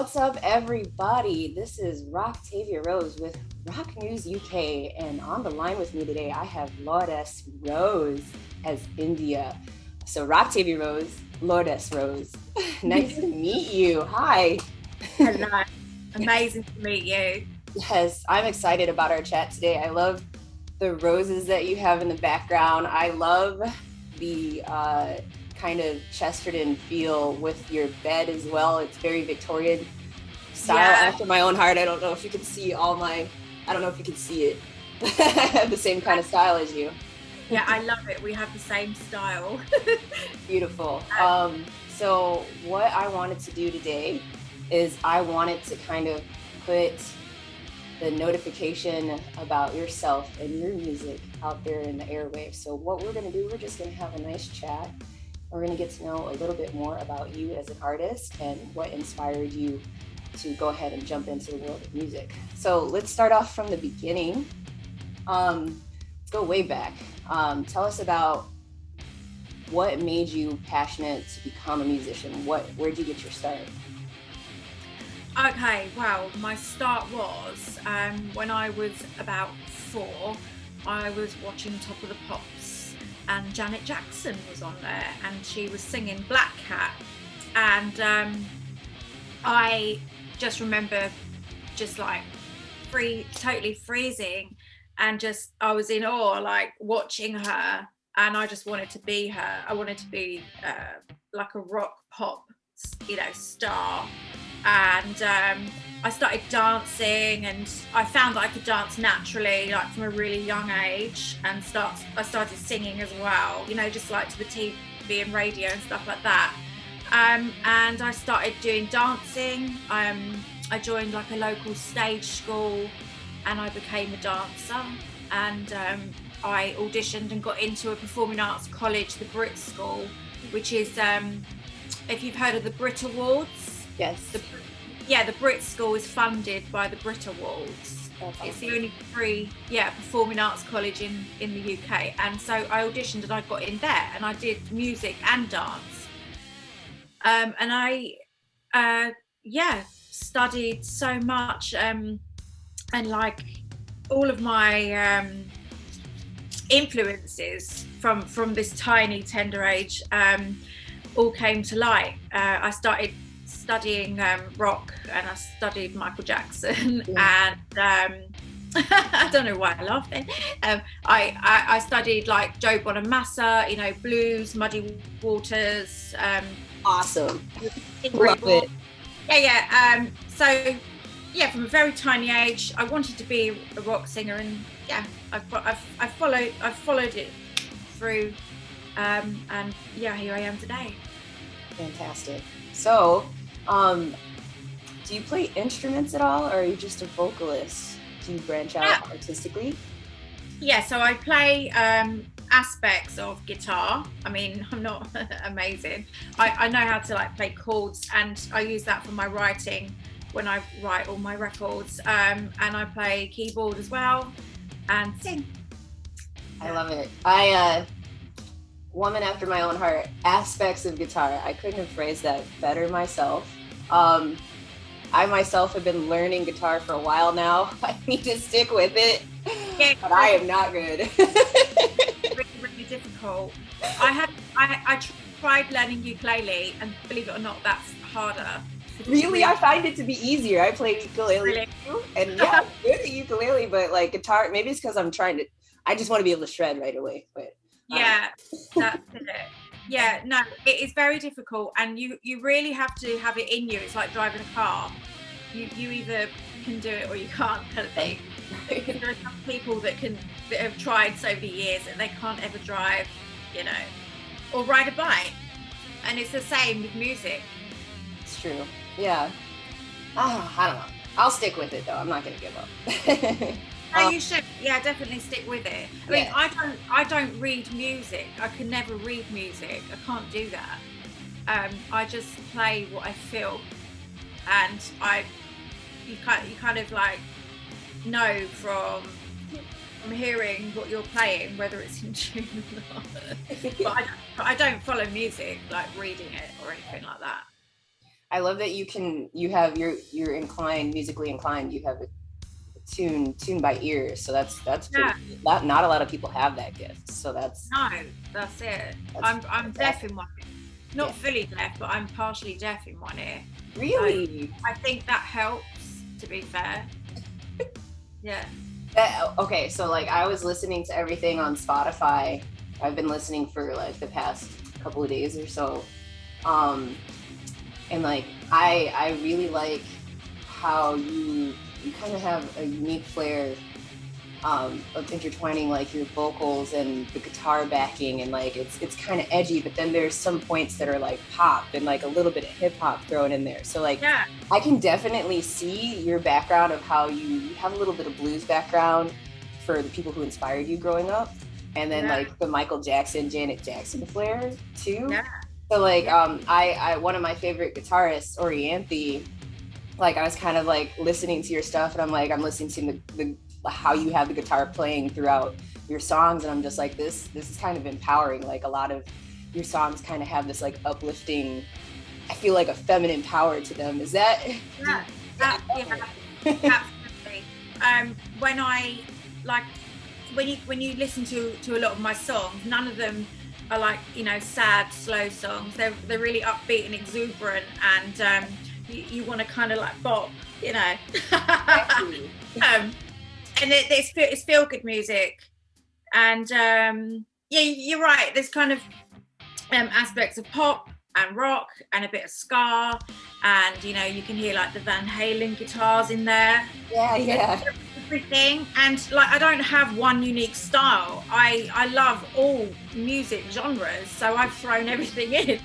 What's up, everybody? This is Roctavia Rose with Rock News UK, and on the line with me today, I have Laudez Rose as Indya. So Roctavia Rose, Laudez Rose. Nice to meet you. Hi. Hello. Amazing to meet you. Yes, I'm excited about our chat today. I love the roses that you have in the background. I love the kind of Chesterton feel with your bed as well. It's very Victorian style, after my own heart. I don't know if you can see I don't know if you can see it. I have the same kind of style as you. Yeah, I love it. We have the same style. Beautiful. So what I wanted to do today is I wanted to kind of put the notification about yourself and your music out there in the airwaves. So what we're going to do, we're just going to have a nice chat. We're going to get to know a little bit more about you as an artist and what inspired you to go ahead and jump into the world of music. So let's start off from the beginning. Let's go way back. Tell us about what made you passionate to become a musician. Where'd you get your start? Okay, well, my start was when I was about 4. I was watching Top of the Pops, and Janet Jackson was on there, and she was singing Black Cat, and I just remember just like totally freezing, and just I was in awe, like watching her, and I just wanted to be her. I wanted to be like a rock pop, star. And I started dancing, and I found that I could dance naturally, like from a really young age, and I started singing as well, just like to the TV and radio and stuff like that. And I started doing dancing. I joined like a local stage school, and I became a dancer, and I auditioned and got into a performing arts college, the Brit School, which is, if you've heard of the Brit Awards. Yes. The Brit School is funded by the Brit Awards. It's the only free performing arts college in the UK. And so I auditioned and I got in there, and I did music and dance. And I studied so much, and like all of my influences from this tiny tender age all came to light. I started studying rock, and I studied Michael Jackson, and I don't know why I laughed then. I studied like Joe Bonamassa, blues, Muddy Waters. Awesome. Love it. So from a very tiny age, I wanted to be a rock singer, and I've followed it through, and here I am today. Fantastic. So, do you play instruments at all, or are you just a vocalist? Do you branch out artistically? Yeah, so I play aspects of guitar. I mean, I'm not amazing. I know how to like play chords, and I use that for my writing when I write all my records. And I play keyboard as well and sing. I love it. Woman after my own heart, aspects of guitar. I couldn't have phrased that better myself. I myself have been learning guitar for a while now. I need to stick with it, but I am not good. Really difficult. I tried learning ukulele, and believe it or not, that's harder. Really? I find it to be easier. I play ukulele too, and I'm good at ukulele, but like guitar, maybe it's because I just want to be able to shred right away, but that's it. Yeah, no, it is very difficult, and you really have to have it in you. It's like driving a car. You either can do it or you can't, kind of thing. There are some people that have tried so many years and they can't ever drive, or ride a bike. And it's the same with music. It's true. Yeah. I don't know. I'll stick with it though. I'm not gonna give up. No, you should. Yeah, definitely stick with it. I mean, I don't read music. I can never read music. I can't do that. I just play what I feel, and you kind of like know from hearing what you're playing whether it's in tune or not. But I don't follow music like reading it or anything like that. I love that you have you're inclined, musically inclined. You have a tune by ear, so that's pretty. Yeah. Not a lot of people have that gift, so that's No, that's it. I'm deaf in one ear. Not fully deaf, but I'm partially deaf in one ear. really. So I think that helps, to be fair. Yeah. Okay, so like I was listening to everything on Spotify. I've been listening for like the past couple of days or so. And like I really like how you kind of have a unique flair of intertwining like your vocals and the guitar backing, and like it's kind of edgy, but then there's some points that are like pop and like a little bit of hip hop thrown in there. So like Yeah. I can definitely see your background of how you have a little bit of blues background for the people who inspired you growing up, and then like the Michael Jackson, Janet Jackson flair too. Yeah. So like I one of my favorite guitarists, Orianthi, like I was kind of like listening to your stuff, and I'm listening to the how you have the guitar playing throughout your songs, and I'm just like this is kind of empowering. Like a lot of your songs kind of have this like uplifting, I feel like a feminine power to them. Is that Yeah, absolutely. When I like when you listen to a lot of my songs, none of them are like, you know, sad slow songs. They're really upbeat and exuberant, and you want to kind of like bop, you know. And it's feel good music, and yeah, you're right. There's kind of aspects of pop and rock and a bit of ska, and you know, you can hear like the Van Halen guitars in there. Yeah. Everything, and like I don't have one unique style. I love all music genres, so I've thrown everything in.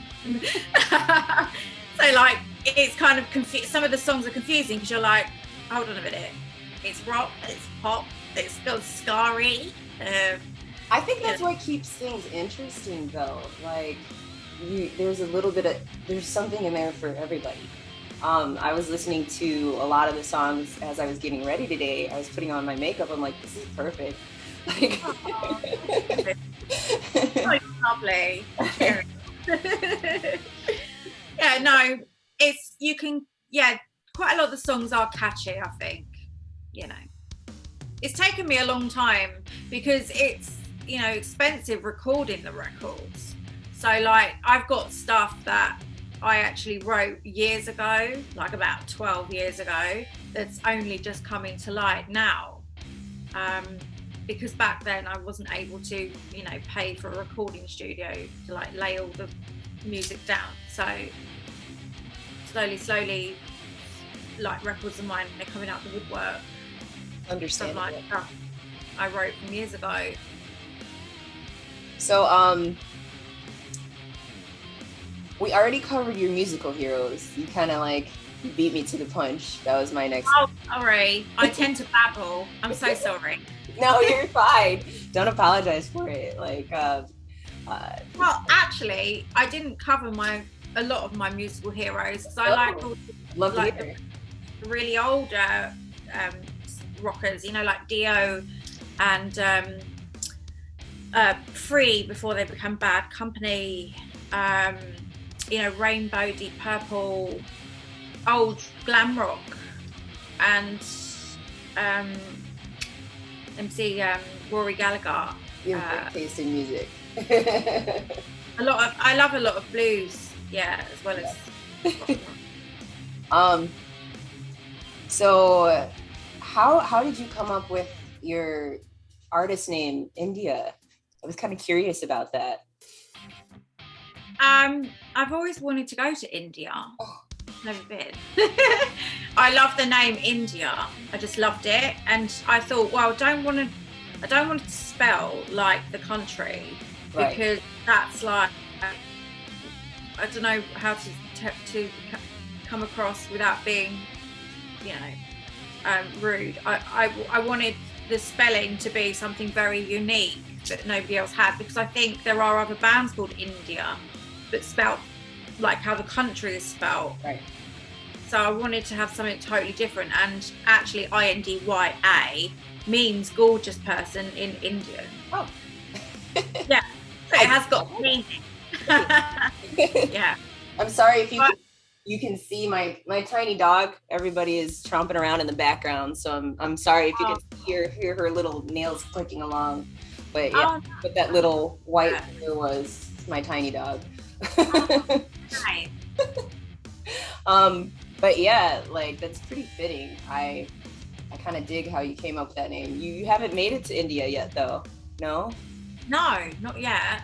So like it's kind of some of the songs are confusing because you're like, hold on a minute. It's rock, it's pop, it's still scary. I think that's what keeps things interesting, though. Like, there's something in there for everybody. I was listening to a lot of the songs as I was getting ready today. I was putting on my makeup. I'm like, this is perfect. Like, oh, lovely. Yeah, no, quite a lot of the songs are catchy, I think. You know, it's taken me a long time because it's, you know, expensive recording the records. So like I've got stuff that I actually wrote years ago, like about 12 years ago, that's only just coming to light now. Because back then I wasn't able to, you know, pay for a recording studio to like lay all the music down. So slowly, like records of mine, they're coming out the woodwork. Understandable. Like stuff I wrote from years ago. So we already covered your musical heroes. You kind of like beat me to the punch. That was my next. Oh, sorry. I tend to babble. I'm so sorry. No, you're fine. Don't apologize for it. Like, well, actually, I didn't cover a lot of my musical heroes because I love like to hear. the really older rockers, you know, like Dio and Free before they become Bad Company. You know, Rainbow, Deep Purple, old glam rock, and MC Rory Gallagher. You have great taste in music. I love a lot of blues, yeah, as well as. So how did you come up with your artist name, Indya? I was kind of curious about that. I've always wanted to go to India. Never been. I love the name India. I just loved it, and I thought, well, I don't want to spell like the country, right, because that's like I don't know how to come across without being, you know, rude. I wanted the spelling to be something very unique that nobody else had, because I think there are other bands called Indya but spelt like how the country is spelled. Right. So I wanted to have something totally different, and actually Indya means gorgeous person in Indian. Oh. Yeah. So it has got meaning. Yeah. I'm sorry if you You can see my tiny dog. Everybody is tromping around in the background, so I'm sorry if you Oh, can hear her little nails clicking along. But yeah, oh, what that little white yeah. hair was my tiny dog. Oh, nice. um, but yeah, like that's pretty fitting. I kind of dig how you came up with that name. You haven't made it to India yet, though. No, No, not yet.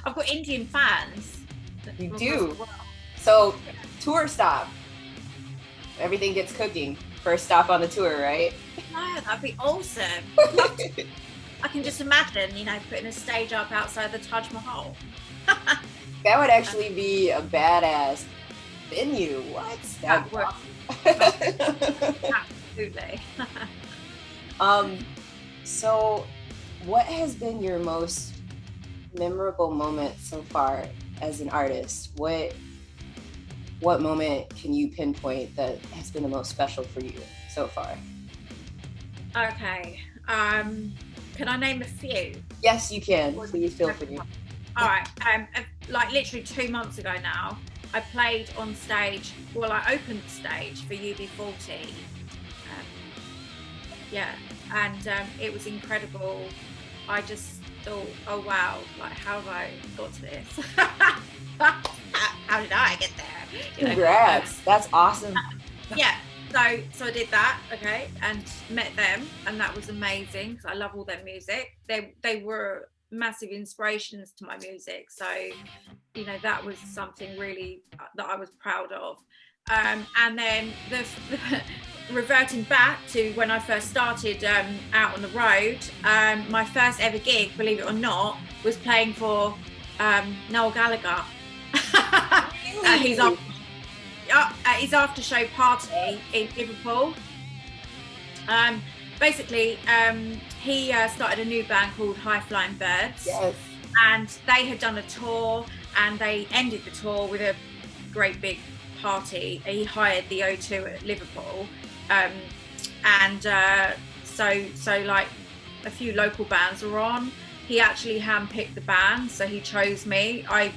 I've got Indian fans you from across the do. world. So tour stop. Everything gets cooking. First stop on the tour, right? No, that'd be awesome. I can just imagine, you know, putting a stage up outside the Taj Mahal. That would actually be a badass venue. What? That That'd be would awesome. absolutely. So what has been your most memorable moment so far as an artist? What moment can you pinpoint that has been the most special for you so far? Okay. Can I name a few? Yes, you can. Please feel free. All right. Like literally 2 months ago now, I played on stage. Well, I opened the stage for UB40. Yeah, and it was incredible. I just thought, oh wow, like how have I got to this? How did I get there? You know? Congrats. That's awesome. Yeah. So I did that, okay, and met them, and that was amazing because I love all their music. They were massive inspirations to my music, so you know that was something really that I was proud of. And then the reverting back to when I first started out on the road, my first ever gig, believe it or not, was playing for Noel Gallagher at his after show party in Liverpool. Basically, he started a new band called High Flying Birds. Yes. And they had done a tour, and they ended the tour with a great big party. He hired the O2 at Liverpool, so like a few local bands were on. He actually handpicked the band, so he chose me. I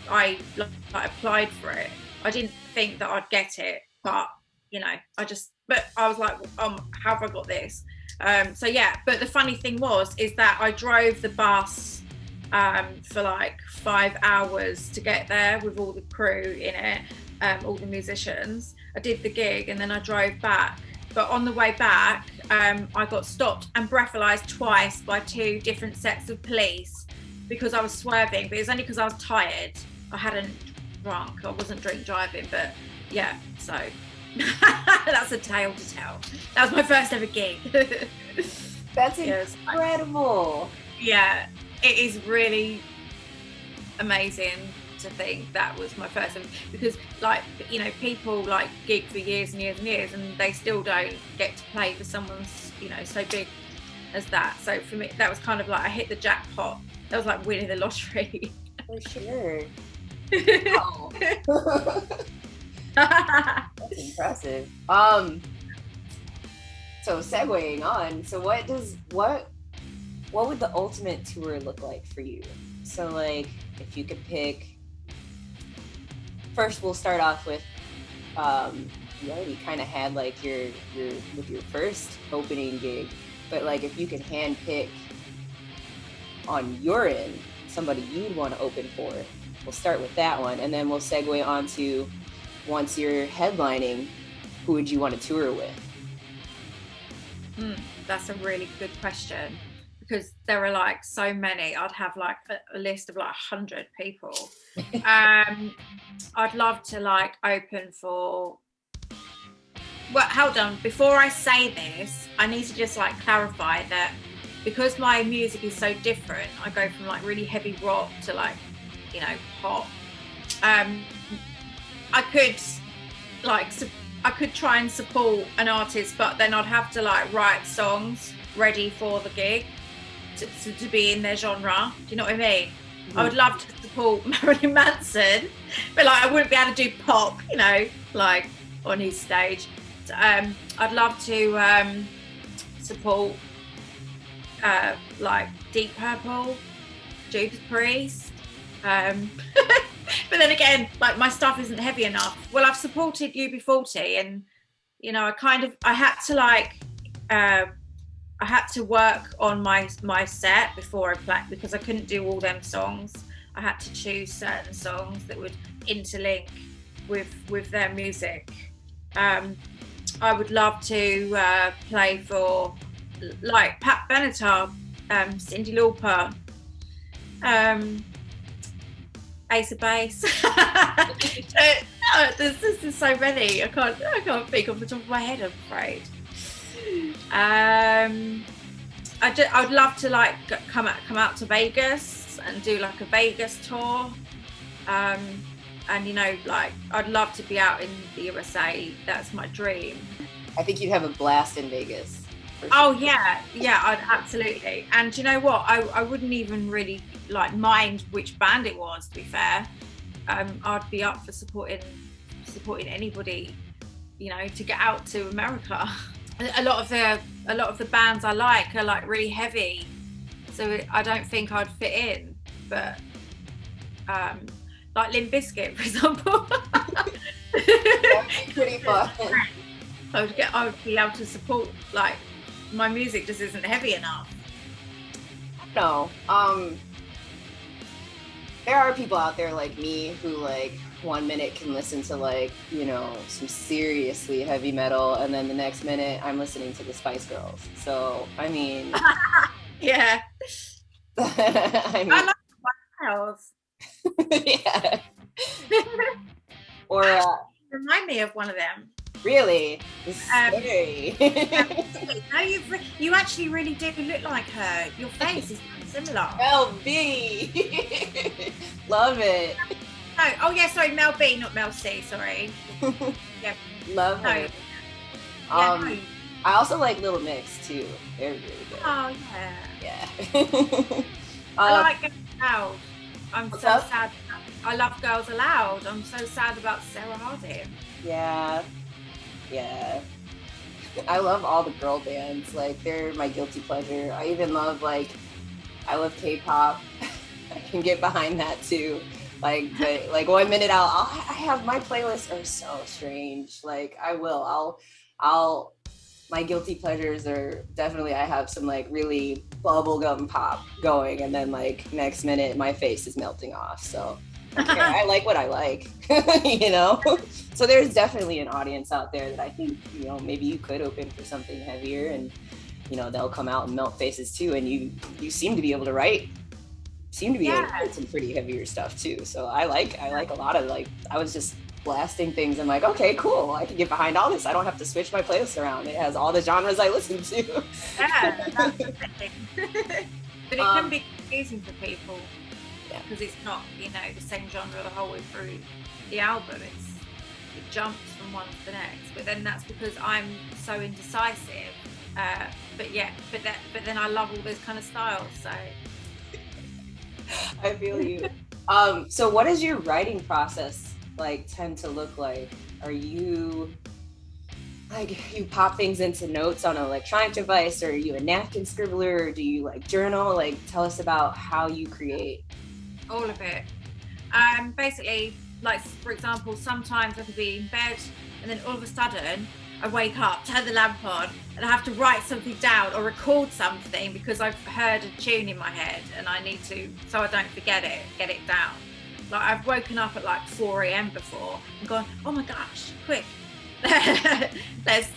applied for it. I didn't think that I'd get it, but you know, but I was like, how have I got this? So yeah, but the funny thing is that I drove the bus for like 5 hours to get there with all the crew in it, all the musicians. I did the gig and then I drove back. But on the way back, I got stopped and breathalyzed twice by 2 different sets of police because I was swerving. But it was only because I was tired. I hadn't drunk. I wasn't drink driving. But yeah, so that's a tale to tell. That was my first ever gig. That's incredible. Yeah, it is really amazing to think that was my first, because like, you know, people like gig for years and years and years and they still don't get to play for someone, you know, so big as that. So for me, that was kind of like I hit the jackpot. That was like winning the lottery. For sure. Wow. That's impressive. So segueing on, so what would the ultimate tour look like for you? So like if you could pick, first we'll start off with you already kind of had like your with your first opening gig, but like if you could hand pick on your end somebody you'd want to open for, we'll start with that one and then we'll segue on to, once you're headlining, who would you want to tour with? That's a really good question, because there are like so many. I'd have like a list of like 100 people. I'd love to like open for, well, hold on, before I say this, I need to just like clarify that because my music is so different, I go from like really heavy rock to like, you know, pop. I could try and support an artist, but then I'd have to like write songs ready for the gig to be in their genre. Do you know what I mean? I would love to support Marilyn Manson, but like I wouldn't be able to do pop, you know, like on his stage. I'd love to support like Deep Purple, Judas Priest, But then again, like my stuff isn't heavy enough. Well, I've supported UB40, and you know, I had to like I had to work on my set before I played, because I couldn't do all them songs. I had to choose certain songs that would interlink with their music. I would love to play for like Pat Benatar, Cyndi Lauper, Ace of Base. There's so many. I can't think off the top of my head, I'm afraid. I would love to like come out to Vegas and do like a Vegas tour. And you know, like I'd love to be out in the USA. That's my dream. I think you'd have a blast in Vegas. Sure. Oh yeah, I'd absolutely. And you know what? I wouldn't even really like mind which band it was. To be fair, I'd be up for supporting anybody, you know, to get out to America. A lot of the bands I like are like really heavy, so I don't think I'd fit in. But like Limp Bizkit, for example. That'd be pretty fun. I would be able to support, like my music just isn't heavy enough. No. There are people out there like me who like 1 minute can listen to like, you know, some seriously heavy metal, and then the next minute I'm listening to the Spice Girls. So I mean yeah. I like Spice Girls. Yeah. Or remind me of one of them. Really? No, you actually really do look like her. Your face is similar. Mel B. Love it. No, oh yeah, sorry, Mel B, not Mel C. Sorry. Yeah. Love it. I also like Little Mix too. They're really good. Oh yeah. Yeah. I like Girls Aloud. I'm so sad. I love Girls Aloud. I'm so sad about Sarah Harding. Yeah. I love all the girl bands. Like they're my guilty pleasure. I even love I love K-pop. I can get behind that too. But 1 minute I have my playlists are so strange. Like I'll my guilty pleasures are definitely, I have some like really bubblegum pop going, and then like next minute my face is melting off. So okay, I like what I like, you know? So there's definitely an audience out there that I think, you know, maybe you could open for something heavier, and, you know, they'll come out and melt faces too. And you seem to be able to write able to write some pretty heavier stuff too. So I like a lot of I was just blasting things. I'm like, okay, cool. I can get behind all this. I don't have to switch my playlist around. It has all the genres I listen to. Yeah, that's the thing. But it can be confusing for people because it's not, you know, the same genre the whole way through the album. It jumps from one to the next. But then that's because I'm so indecisive. But then I love all those kind of styles. So I feel you. So what does your writing process tend to look like? Are you you pop things into notes on an electronic device, or are you a napkin scribbler, or do you journal? Tell us about how you create. All of it. Basically, for example, sometimes I could be in bed and then all of a sudden I wake up, turn the lamp on, and I have to write something down or record something because I've heard a tune in my head and I need to, so I don't forget it, get it down. I've woken up at 4 a.m. before and gone, oh my gosh, quick, let's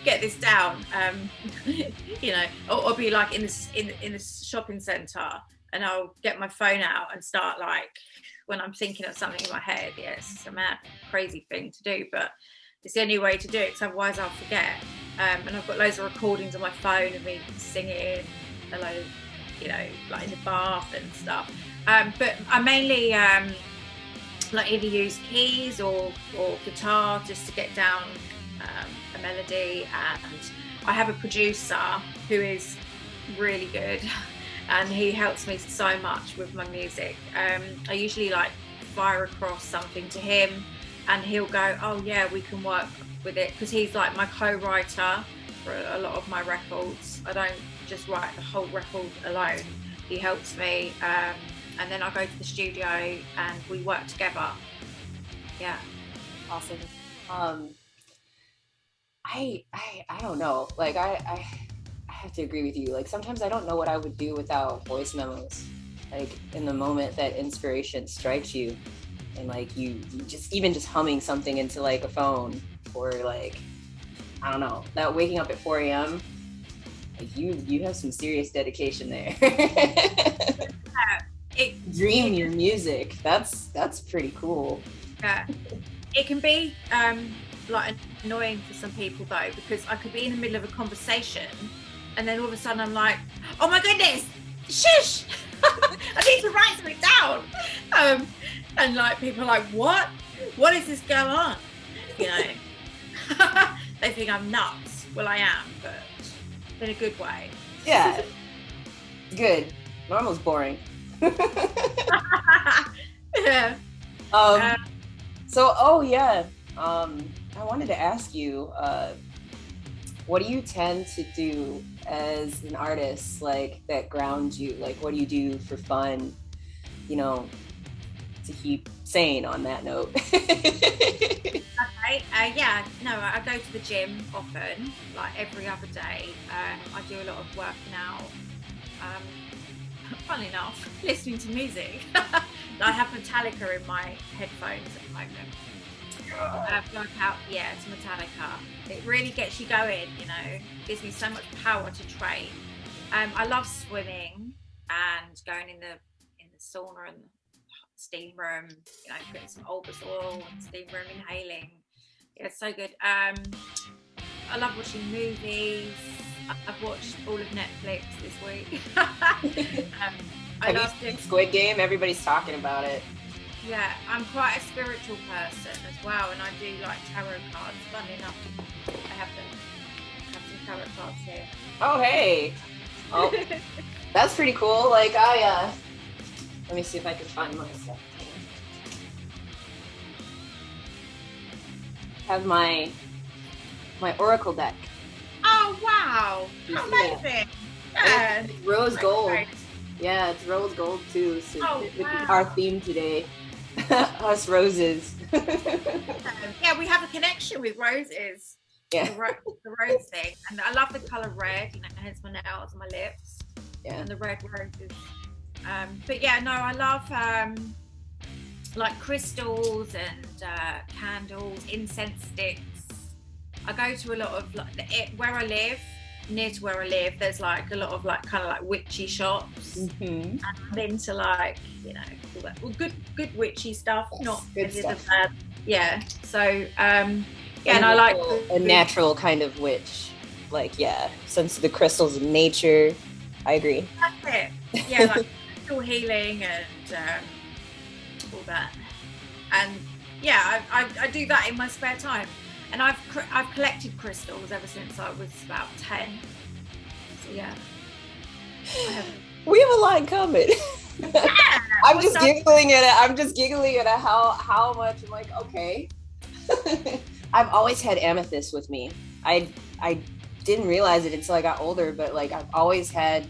get this down. You know, or be in this shopping centre, and I'll get my phone out and start when I'm thinking of something in my head. Yes, it's a mad, crazy thing to do, but it's the only way to do it, because otherwise I'll forget. And I've got loads of recordings on my phone of me singing, a load, you know, in the bath and stuff. But I mainly either use keys or guitar just to get down a melody. And I have a producer who is really good, and he helps me so much with my music. I usually fire across something to him, and he'll go, oh yeah, we can work with it, because he's my co-writer for a lot of my records. I don't just write the whole record alone. He helps me and then I go to the studio and we work together. Yeah. Awesome. I don't know. Like I have to agree with you. Like sometimes I don't know what I would do without voice memos. Like in the moment that inspiration strikes you, and like you just even just humming something into like a phone, or like I don't know, that waking up at 4 a.m. Like you have some serious dedication there. Dream your music. That's pretty cool. Yeah. It can be like annoying for some people though, because I could be in the middle of a conversation and then all of a sudden I'm like, oh my goodness, shush! I need to write something down. And like people are like, what is this going on? You know, they think I'm nuts. Well, I am, but in a good way. Yeah, good. Normal's boring. Yeah. So, oh yeah, I wanted to ask you, what do you tend to do as an artist, like that grounds you? Like, what do you do for fun, you know, to keep sane on that note? Okay, yeah, no, I go to the gym often, like every other day. I do a lot of working out. Funnily enough, listening to music. I have Metallica in my headphones at the moment. Work out, yeah, it's Metallica. It really gets you going, you know. Gives me so much power to train. I love swimming and going in the sauna and steam room. You know, putting some Olbas and steam room, inhaling. Yeah, it's so good. I love watching movies. I've watched all of Netflix this week. I love doing Squid Game. Everybody's talking about it. Yeah, I'm quite a spiritual person as well, and I do like tarot cards. Funny enough, I have some tarot cards here. Oh hey, oh that's pretty cool. Like let me see if I can find my stuff. Have my oracle deck. Oh wow! Amazing! Yeah. It's rose gold. Right. Yeah, it's rose gold too. So wow. Our theme today, us roses. Yeah, we have a connection with roses. Yeah. The rose thing, and I love the color red. You know, hence my nails and my lips. Yeah. And the red roses. But yeah, no, I love like crystals and candles, incense sticks. I go to a lot of like where I live. Near to where I live, there's like a lot of like kind of like witchy shops. Mm-hmm. And I'm into like, you know, all that good witchy stuff, yes, not good stuff. Yeah. So yeah, and I like a natural kind of witch. Like yeah, sense of the crystals of nature. I agree. That's it. Yeah, like crystal healing and all that. And yeah, I do that in my spare time. And I've collected crystals ever since I was about 10. So yeah. We have a lot in common. Yeah, I'm just giggling at how much I'm like, okay. I've always had amethyst with me. I didn't realize it until I got older, but like I've always had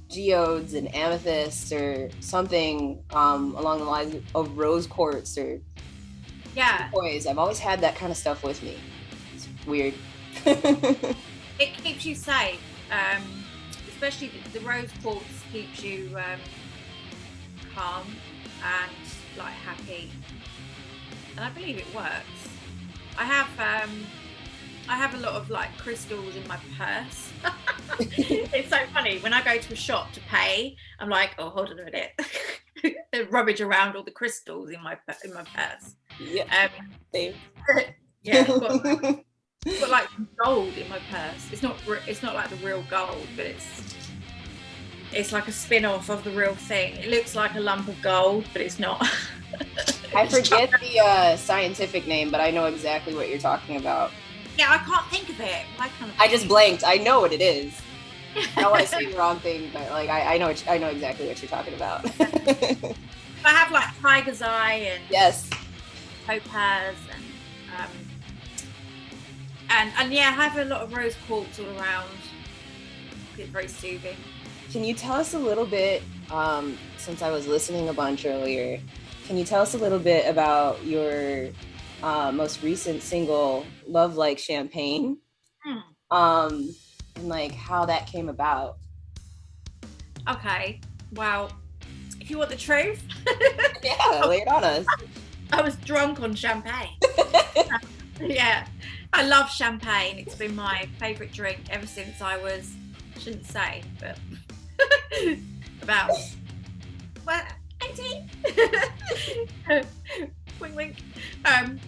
geodes and amethyst or something along the lines of rose quartz or turquoise. I've always had that kind of stuff with me. It's weird. It keeps you safe, especially the rose quartz keeps you calm and like happy, and I believe it works. I have a lot of like crystals in my purse. It's so funny when I go to a shop to pay. I'm like, oh, hold on a minute. Rummage around all the crystals in my purse. Yeah. Same. Yeah. Got like gold in my purse. It's not like the real gold, but it's like a spin-off of the real thing. It looks like a lump of gold, but it's not. I forget the scientific name, but I know exactly what you're talking about. Yeah, I can't think of it. I just blanked. I know what it is. I don't want to say the wrong thing, but like I know exactly what you're talking about. I have like tiger's eye and yes, topaz and yeah, I have a lot of rose quartz all around. It's very soothing. Can you tell us a little bit since I was listening a bunch earlier, can you tell us a little bit about your most recent single, Love Like Champagne? Um, and like how that came about. Okay, well, if you want the truth, Yeah, lay it on us. I was drunk on champagne. Yeah, I love champagne. It's been my favourite drink ever since I was, I shouldn't say, but about, well, 18. Wink, wink.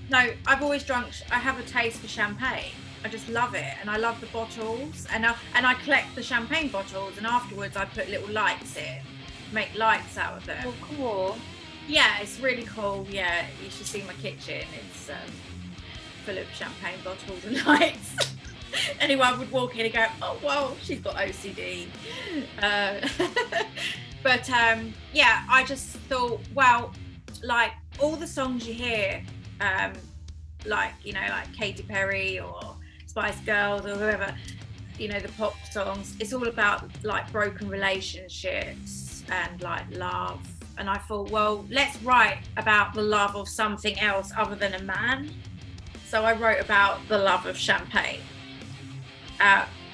No, I've always drunk. I have a taste for champagne. I just love it, and I love the bottles, and I collect the champagne bottles, and afterwards I put little lights in, make lights out of them. Oh, cool. Yeah, it's really cool. Yeah, you should see my kitchen. It's full of champagne bottles and lights. Anyone would walk in and go, oh, whoa, she's got OCD. But yeah, I just thought, well, like all the songs you hear, like, you know, like Katy Perry or Spice Girls or whoever, you know, the pop songs, it's all about like broken relationships and like love. And I thought, well, let's write about the love of something else other than a man. So I wrote about the love of champagne.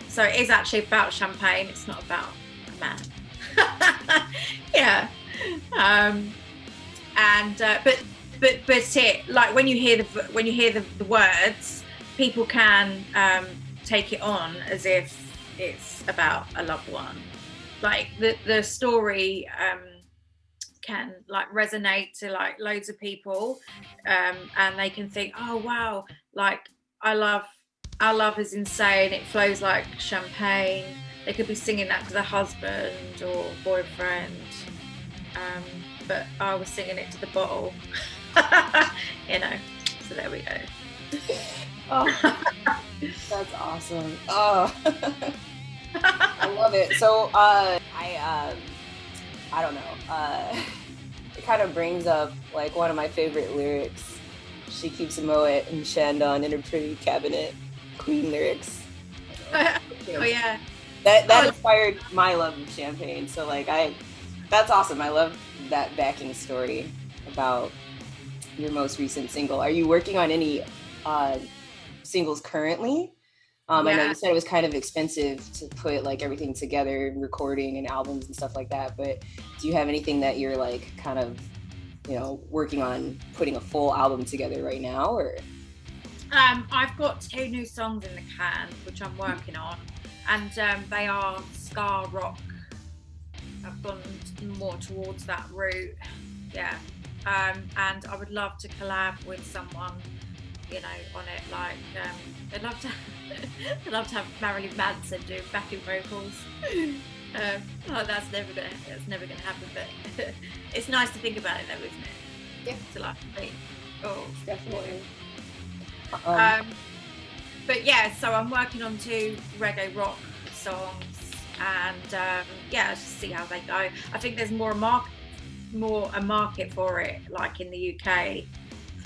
So it is actually about champagne. It's not about a man. Yeah. But it, like when you hear the words, people can take it on as if it's about a loved one. Like the story can like resonate to like loads of people, and they can think, oh wow, like our love is insane, it flows like champagne. They could be singing that to their husband or boyfriend, but I was singing it to the bottle. You know, so there we go. Oh, that's awesome. Oh, I love it. So I don't know. It kind of brings up like one of my favorite lyrics. She keeps a Moet and Chandon in her pretty cabinet. Queen lyrics. Oh yeah. That inspired my love of champagne. So like that's awesome. I love that backing story about your most recent single. Are you working on any singles currently? I know you said it was kind of expensive to put like everything together, recording and albums and stuff like that, but do you have anything that you're like kind of, you know, working on putting a full album together right now, or? I've got 2 new songs in the can, which I'm working on, and they are ska rock. I've gone more towards that route, yeah. And I would love to collab with someone, you know, on it. Like, I'd love to have Marilyn Manson do backing vocals. Oh, that's never gonna happen. But it's nice to think about it, though, isn't it? Yeah. To like think, oh, definitely. But yeah, so I'm working on 2 reggae rock songs, and yeah, just see how they go. I think there's more a market for it, like in the UK,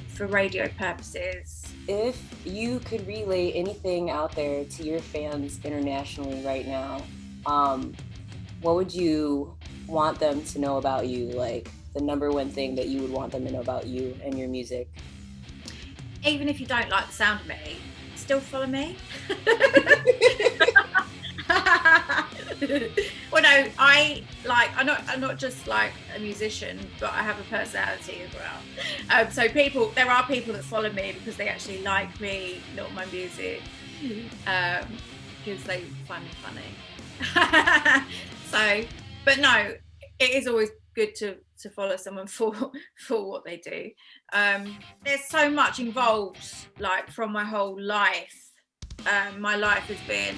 for radio purposes. If you could relay anything out there to your fans internationally right now, what would you want them to know about you? Like the number one thing that you would want them to know about you and your music? Even if you don't like the sound of me, still follow me. Well, no, I'm not just like a musician, but I have a personality as well. So there are people that follow me because they actually like me, not my music, because they find me funny. So, but no, it is always good to follow someone for what they do. There's so much involved, like from my whole life. My life has been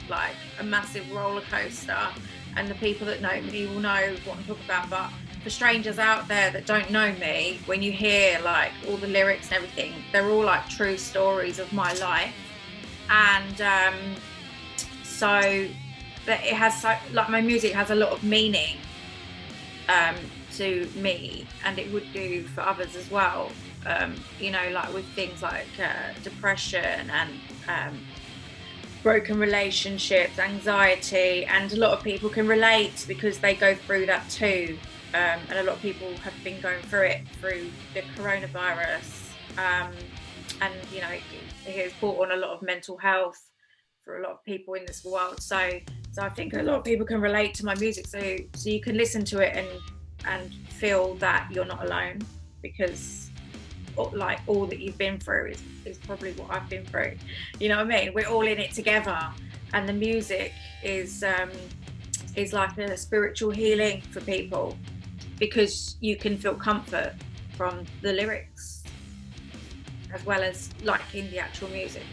like a massive roller coaster, and the people that know me will know what I'm talking about. But for strangers out there that don't know me, when you hear like all the lyrics and everything, they're all like true stories of my life. And so that it has like my music has a lot of meaning to me, and it would do for others as well. You know, like with things like depression and broken relationships, anxiety, and a lot of people can relate because they go through that too. And a lot of people have been going through it through the coronavirus. And you know, it has brought on a lot of mental health for a lot of people in this world. So I think a lot of people can relate to my music. So you can listen to it and feel that you're not alone, because like all that you've been through is probably what I've been through. You know what I mean? We're all in it together, and the music is like a spiritual healing for people, because you can feel comfort from the lyrics as well as like in the actual music.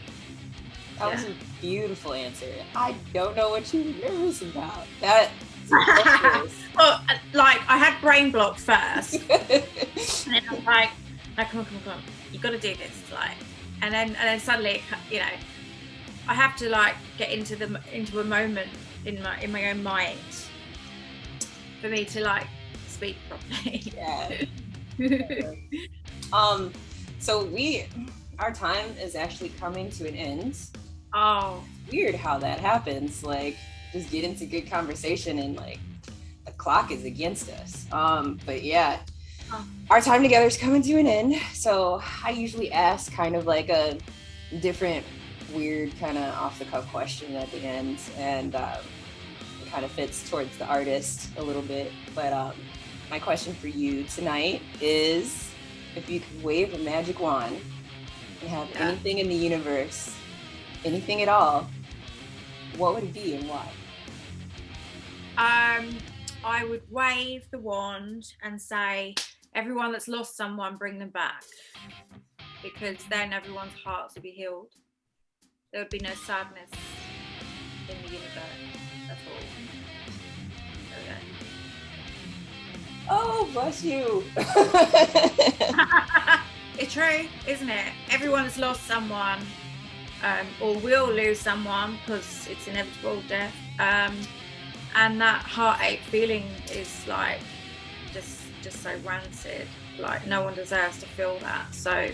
That was a beautiful answer. I don't know what you were nervous about. That's ridiculous. Well, like I had brain block first, and then I was like, no, come on, you got to do this, like, and then suddenly, you know, I have to like get into a moment in my own mind for me to like speak properly. Yeah. So our time is actually coming to an end. Oh, it's weird how that happens. Like, just get into good conversation and like the clock is against us. But yeah, our time together is coming to an end. So I usually ask kind of like a different, weird, kind of off the cuff question at the end, and it kind of fits towards the artist a little bit. But my question for you tonight is, if you could wave a magic wand and have anything in the universe, anything at all, what would it be and why? I would wave the wand and say, everyone that's lost someone, bring them back, because then everyone's hearts would be healed. There would be no sadness in the universe at all. Okay. Oh, bless you. It's true, isn't it? Everyone has lost someone, or will lose someone, because it's inevitable, death. And that heartache feeling is like just so rancid. Like, no one deserves to feel that. So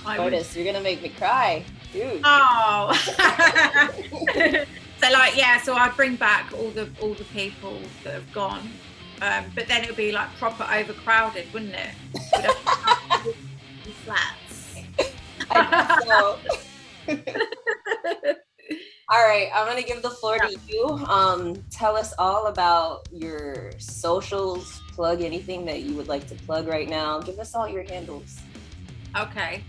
Laudez, you're gonna make me cry, dude. Oh. So like, yeah, so I'd bring back all the people that have gone, but then it would be like proper overcrowded, wouldn't it? Flats. I think so. All right, I'm gonna give the floor to you. Tell us all about your socials. Plug anything that you would like to plug right now. Give us all your handles. Okay.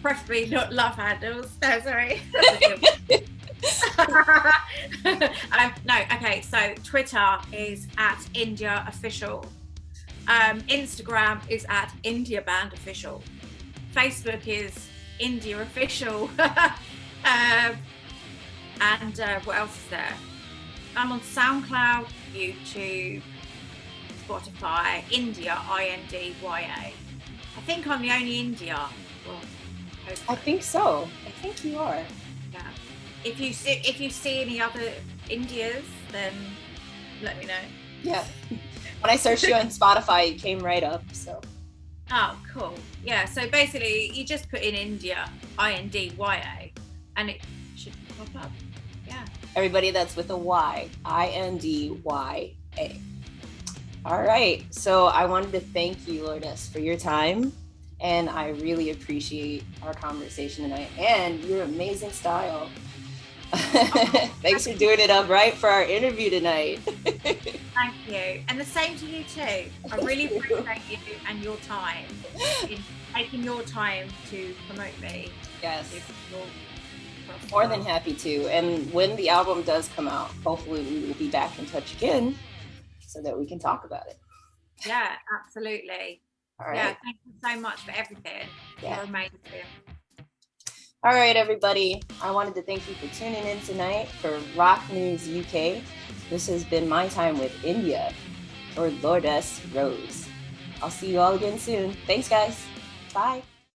Preferably not love handles. No, sorry. No, okay. So Twitter is @IndyaOfficial. Instagram is @IndyaBandOfficial. Facebook is Indya Official. And what else is there? I'm on SoundCloud, YouTube, Spotify, Indya, INDYA. I think I'm the only Indya. Well, I think so. I think you are. Yeah. If you see any other Indyas, then let me know. Yeah. When I searched you on Spotify, it came right up. So. Oh, cool. Yeah. So basically, you just put in Indya, INDYA, and it should pop up. Yeah. Everybody, that's with a Y, INDYA. All right. So I wanted to thank you, Laudez, for your time. And I really appreciate our conversation tonight and your amazing style. Thanks for doing it up right for our interview tonight. Thank you. And the same to you too. I really appreciate you and your time, in taking your time to promote me. Yes. More than happy to. And when the album does come out, hopefully we will be back in touch again so that we can talk about it. Yeah, absolutely. All right. Yeah, thank you so much for everything. Yeah. You're amazing. All right, everybody. I wanted to thank you for tuning in tonight for Rock News UK. This has been my time with Indya, or Laudez Rose. I'll see you all again soon. Thanks, guys. Bye.